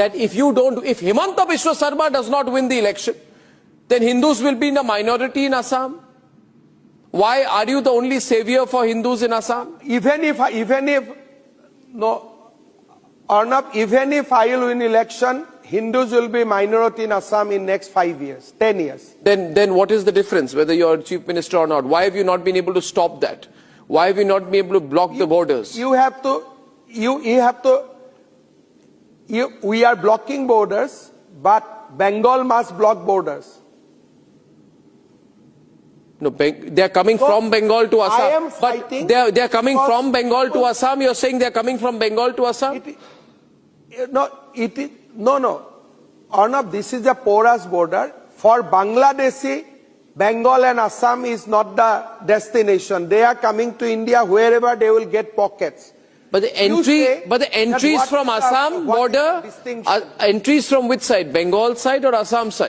that if Himanta Biswa Sarma does not win the election, then Hindus will be in a minority in Assam. Why are you the only savior for Hindus in Assam? Even if Arnab, even if I will win election, Hindus will be minority in Assam in next 5 years, 10 years. Then what is the difference whether you are chief minister or not? Why have you not been able to stop that? Why have you not been able to block the borders? We are blocking borders, but Bengal must block borders. No, they are coming from Bengal to Assam. I am fighting. But they are coming from Bengal to Assam. You are saying they are coming from Bengal to Assam? No. Arnab, this is a porous border. For Bangladeshi, Bengal and Assam is not the destination. They are coming to India wherever they will get pockets. But the entries from Assam border, entries from which side? Bengal side or Assam side?